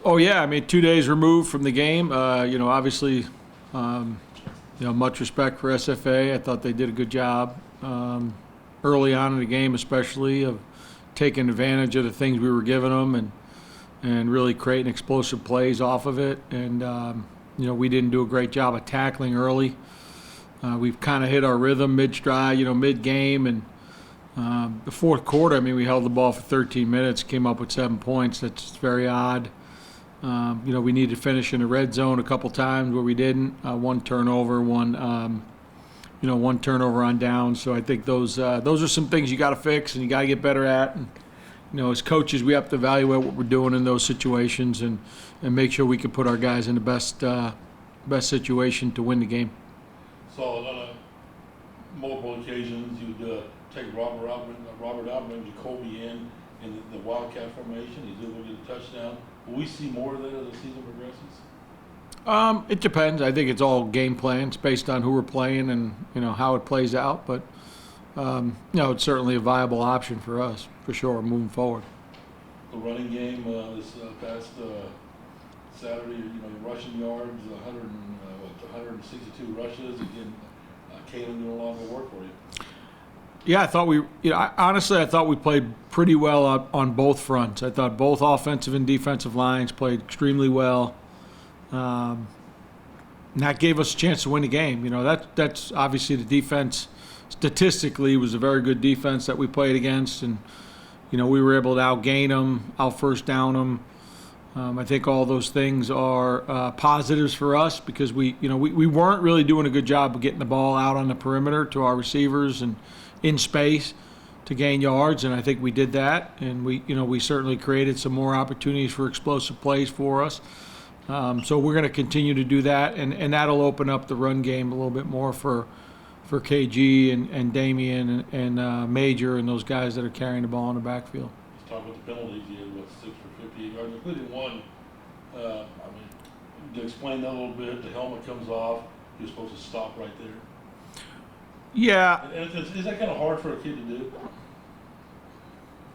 Oh yeah, I mean 2 days removed from the game. Obviously, much respect for SFA. I thought they did a good job early on in the game, especially of taking advantage of the things we were giving them and really creating explosive plays off of it. And we didn't do a great job of tackling early. We've kind of hit our rhythm mid-stride, mid-game, and the fourth quarter. I mean, we held the ball for 13 minutes, came up with 7 points. That's very odd. We needed to finish in the red zone a couple times where we didn't. One turnover, one turnover on down. So I think those are some things you got to fix and you got to get better at. And, as coaches, we have to evaluate what we're doing in those situations and make sure we can put our guys in the best situation to win the game. So on multiple occasions, you'd take Robert out, bring Jacoby in the Wildcat formation. He's able to get a touchdown. Will we see more of that as the season progresses? It depends. I think it's all game plans based on who we're playing and how it plays out. But it's certainly a viable option for us for sure moving forward. The running game this past Saturday, rushing yards, 162 rushes. Again, Kalen doing a lot of the work for you. Yeah, I thought I thought we played pretty well on both fronts. I thought both offensive and defensive lines played extremely well. And that gave us a chance to win the game. That's obviously the defense statistically was a very good defense that we played against, and we were able to outgain them, out first down them. I think all those things are positives for us because we weren't really doing a good job of getting the ball out on the perimeter to our receivers and in space to gain yards, and I think we did that. And we certainly created some more opportunities for explosive plays for us. So we're going to continue to do that, and that'll open up the run game a little bit more for KG and Damian and Major and those guys that are carrying the ball in the backfield. Let's talk about the penalties. You had 6 for 58 yards, including one. To explain that a little bit, the helmet comes off. You're supposed to stop right there. Yeah. And is that kind of hard for a kid to do?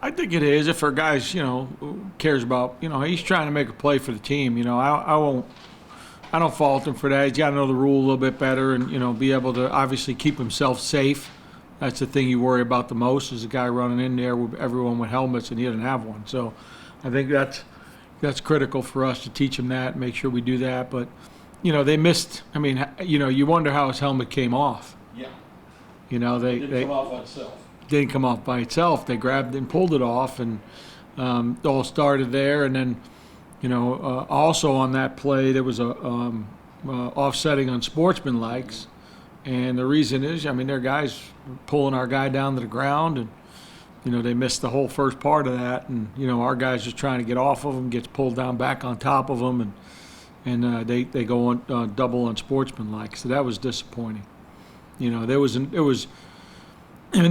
I think it is. If our guys, who cares about, he's trying to make a play for the team. I don't fault him for that. He's got to know the rule a little bit better and, be able to obviously keep himself safe. That's the thing you worry about the most is a guy running in there with everyone with helmets and he doesn't have one. So I think that's critical for us to teach him that and make sure we do that. But, they missed. I mean, you wonder how his helmet came off. Yeah. They didn't come off by itself. Didn't come off by itself. They grabbed and pulled it off, and it all started there. And then, also on that play, there was a offsetting on sportsmanlikes, and the reason is, their guys pulling our guy down to the ground, and they missed the whole first part of that, and our guys just trying to get off of him, gets pulled down back on top of him, and they go on double on sportsmanlike. So that was disappointing. And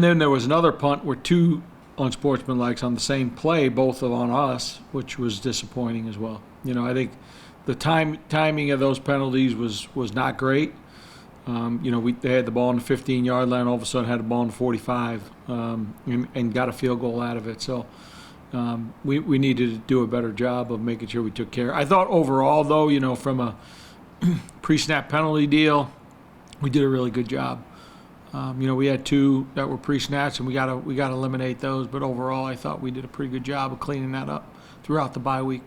then there was another punt where 2 unsportsmanlikes on the same play, both on us, which was disappointing as well. I think the timing of those penalties was not great. They had the ball on the 15-yard line, all of a sudden had the ball on the 45, and got a field goal out of it. So we needed to do a better job of making sure we took care. I thought overall, though, from a pre-snap penalty deal, we did a really good job. We had 2 that were pre-snaps, and we got to eliminate those. But overall, I thought we did a pretty good job of cleaning that up throughout the bye week.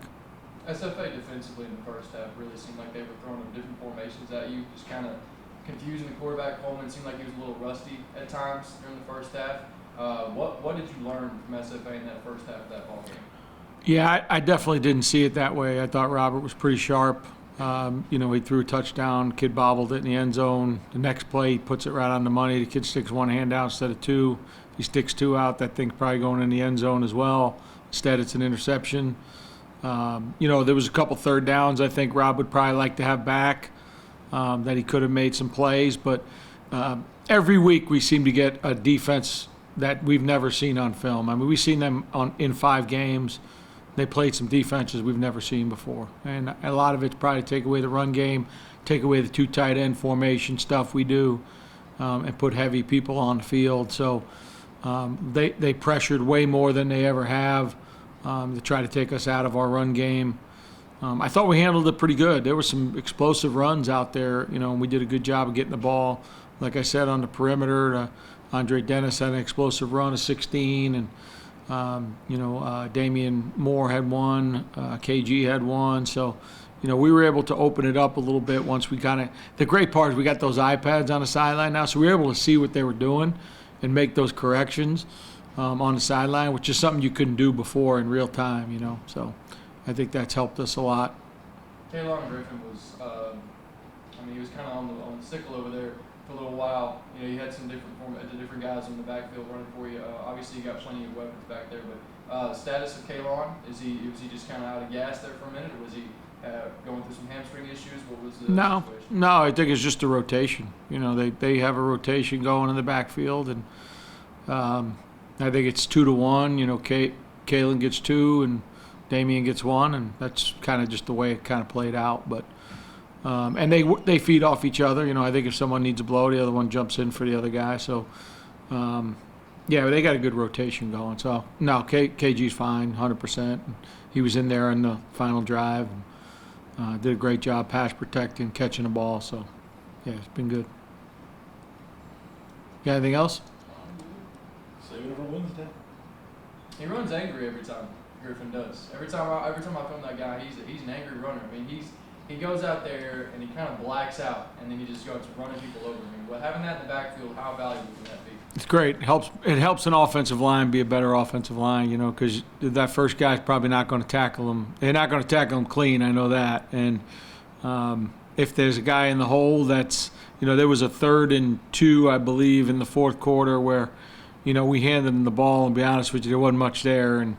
SFA defensively in the first half really seemed like they were throwing different formations at you, just kind of confusing the quarterback. Coleman seemed like he was a little rusty at times during the first half. What did you learn from SFA in that first half of that ball game? Yeah, I definitely didn't see it that way. I thought Robert was pretty sharp. He threw a touchdown. Kid bobbled it in the end zone. The next play, he puts it right on the money. The kid sticks one hand out instead of 2. He sticks 2 out. That thing's probably going in the end zone as well. Instead, it's an interception. There was a couple third downs I think Rob would probably like to have back, that he could have made some plays. But every week we seem to get a defense that we've never seen on film. We've seen them in 5 games. They played some defenses we've never seen before. And a lot of it's probably take away the run game, take away the 2 tight end formation stuff we do, and put heavy people on the field. So they pressured way more than they ever have to try to take us out of our run game. I thought we handled it pretty good. There were some explosive runs out there, and we did a good job of getting the ball, like I said, on the perimeter. Andre Dennis had an explosive run of 16, and Damian Moore had one, KG had one. So, we were able to open it up a little bit once we the great part is we got those iPads on the sideline now, so we were able to see what they were doing and make those corrections on the sideline, which is something you couldn't do before in real time, So I think that's helped us a lot. Taylor Griffin was, he was kind of on the sickle over there for a little while. You had some different guys in the backfield running for you. Obviously, you got plenty of weapons back there. But the status of Kalon, was he just kind of out of gas there for a minute, or was he going through some hamstring issues? What was the situation? No, I think it's just a rotation. They have a rotation going in the backfield, and I think it's 2-1. Kalen gets 2, and Damian gets 1, and that's kind of just the way it kind of played out. But and they feed off each other. I think if someone needs a blow, the other one jumps in for the other guy. So, they got a good rotation going. So, no, KG's fine, 100%. He was in there in the final drive and did a great job pass protecting, catching the ball. So, yeah, it's been good. Got anything else? Saving it for Wednesday. He runs angry every time. Griffin does. Every time I film that guy, he's an angry runner. He goes out there and he kind of blacks out, and then he just goes running people over. Having that in the backfield, how valuable can that be? It's great. It helps an offensive line be a better offensive line, because that first guy's probably not going to tackle him. They're not going to tackle him clean. I know that. And if there's a guy in the hole that's, there was a 3rd and 2, I believe, in the fourth quarter where, we handed him the ball, and to be honest with you, there wasn't much there, and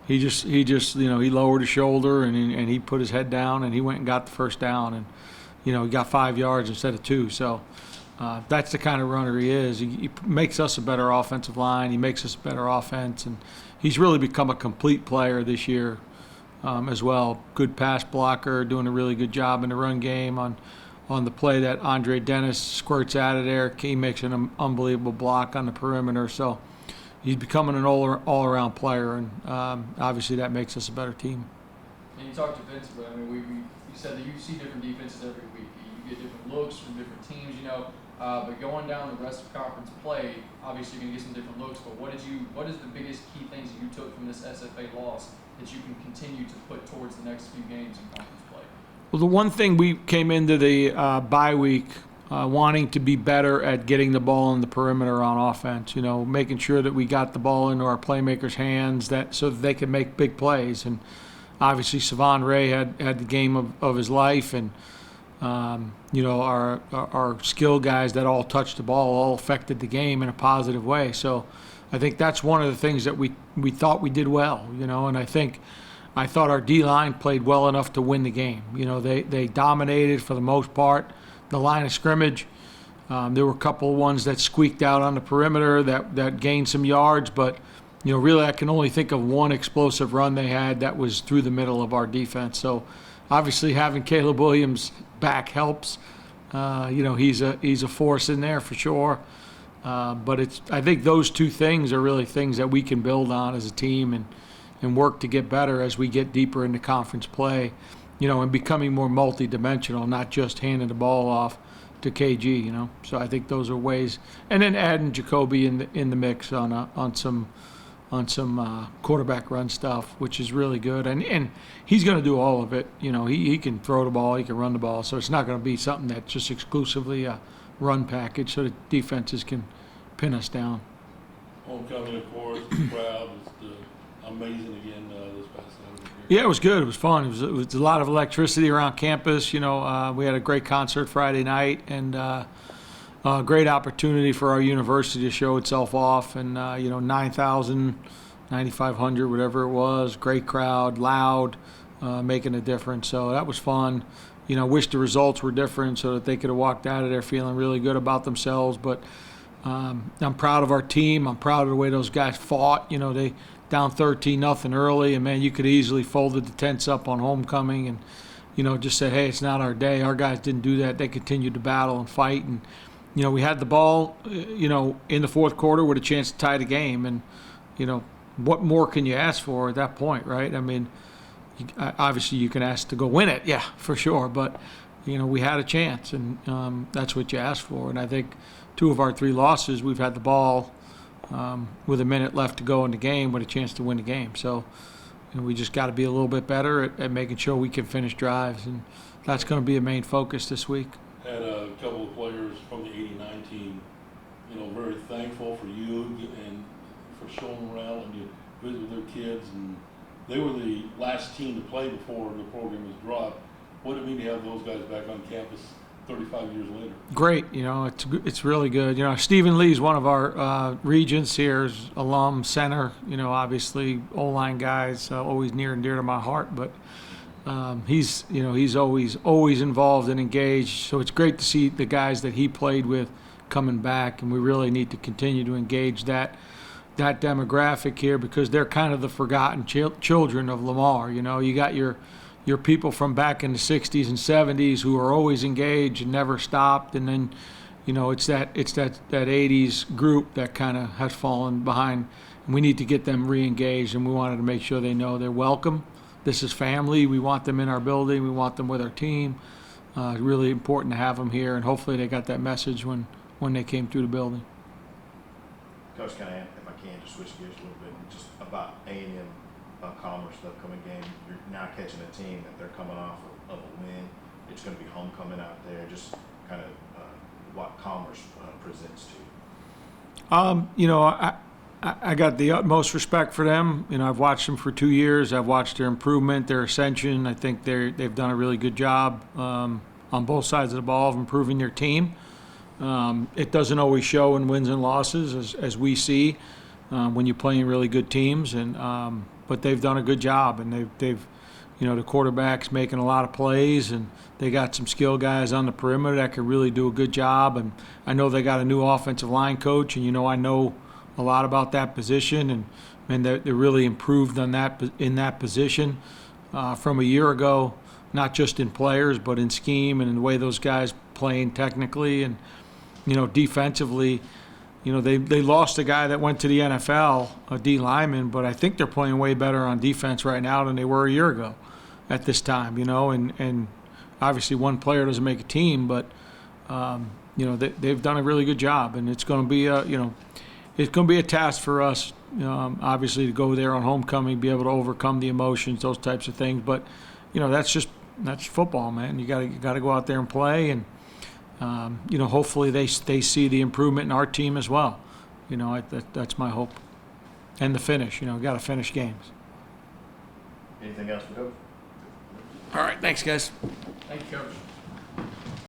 he just he lowered his shoulder and he put his head down and he went and got the first down, and he got 5 yards instead of 2. So that's the kind of runner he is. He makes us a better offensive line. He makes us a better offense, and he's really become a complete player this year as well. Good pass blocker, doing a really good job in the run game on the play that Andre Dennis squirts out of there. He makes an unbelievable block on the perimeter. So he's becoming an all-around player, and obviously that makes us a better team. And you talked defensively. You said that you see different defenses every week. You get different looks from different teams, But going down the rest of conference play, obviously you're going to get some different looks. But what is the biggest key things that you took from this SFA loss that you can continue to put towards the next few games in conference play? Well, the one thing we came into the bye week wanting to be better at getting the ball in the perimeter on offense, making sure that we got the ball into our playmakers' hands so that they could make big plays. And obviously Savon Ray had the game of his life, and our skill guys that all touched the ball all affected the game in a positive way. So I think that's one of the things that we thought we did well, and I thought our D-line played well enough to win the game. They dominated for the most part the line of scrimmage. There were a couple of ones that squeaked out on the perimeter that gained some yards, but really I can only think of one explosive run they had that was through the middle of our defense. So obviously having Caleb Williams back helps. He's a force in there for sure. But I think those two things are really things that we can build on as a team and work to get better as we get deeper into conference play, and becoming more multi-dimensional, not just handing the ball off to KG, So I think those are ways, and then adding Jacoby in the mix on some quarterback run stuff, which is really good, and he's going to do all of it. He can throw the ball, he can run the ball, so it's not going to be something that's just exclusively a run package, so the defenses can pin us down. Homecoming, of course, the crowd was amazing again this past Saturday. Yeah, it was good. It was fun. It was a lot of electricity around campus. We had a great concert Friday night, and a great opportunity for our university to show itself off. And 9,000, 9,500, whatever it was, great crowd, loud, making a difference. So that was fun. Wish the results were different so that they could have walked out of there feeling really good about themselves. But I'm proud of our team. I'm proud of the way those guys fought. They down 13-0 early, and man, you could easily folded the tents up on homecoming and just said, hey, it's not our day. Our guys didn't do that. They continued to battle and fight, and we had the ball in the fourth quarter with a chance to tie the game, and what more can you ask for at that point, right? obviously you can ask to go win it, yeah, for sure. But we had a chance, and that's what you asked for. And I think 2 of our 3 losses, we've had the ball with a minute left to go in the game with a chance to win the game. So we just got to be a little bit better at making sure we can finish drives, and that's going to be a main focus this week. Had a couple of players from the '89 team, very thankful for you and for showing around and you visit with their kids, and they were the last team to play before the program was dropped. What did it mean to have those guys back on campus 35 years later? Great, it's really good. Stephen Lee's one of our regents here, is alum center. Obviously O-line guys, always near and dear to my heart, but he's always involved and engaged. So it's great to see the guys that he played with coming back, and we really need to continue to engage that demographic here, because they're kind of the forgotten children of Lamar. You got your people from back in the 60s and 70s who are always engaged and never stopped, and then it's that 80s group that kind of has fallen behind, and we need to get them re-engaged, and we wanted to make sure they know they're welcome. This is family. We want them in our building. We want them with our team. It's really important to have them here, and hopefully they got that message when they came through the building. Coach, can I, if I can, just switch gears a little bit, just about A&M Commerce, the upcoming game. You're now catching a team that they're coming off of a win. It's going to be homecoming out there. Just kind of what Commerce presents to you. I got the utmost respect for them. I've watched them for 2 years. I've watched their improvement, their ascension. I think they've done a really good job on both sides of the ball of improving their team. It doesn't always show in wins and losses, as we see when you're playing really good teams. But they've done a good job, and they've the quarterback's making a lot of plays, and they got some skill guys on the perimeter that could really do a good job. And I know they got a new offensive line coach, and I know a lot about that position, and they're really improved on in that position from a year ago, not just in players but in scheme and in the way those guys playing technically and defensively. They lost a guy that went to the NFL, a D lineman, but I think they're playing way better on defense right now than they were a year ago at this time. And obviously one player doesn't make a team, but they've done a really good job, and it's going to be it's going to be a task for us, obviously, to go there on homecoming, be able to overcome the emotions, those types of things. But that's football, man. You got to go out there and play, and hopefully they see the improvement in our team as well. That's my hope. And the finish. Got to finish games. Anything else for Coach? All right, thanks, guys. Thank you, Coach.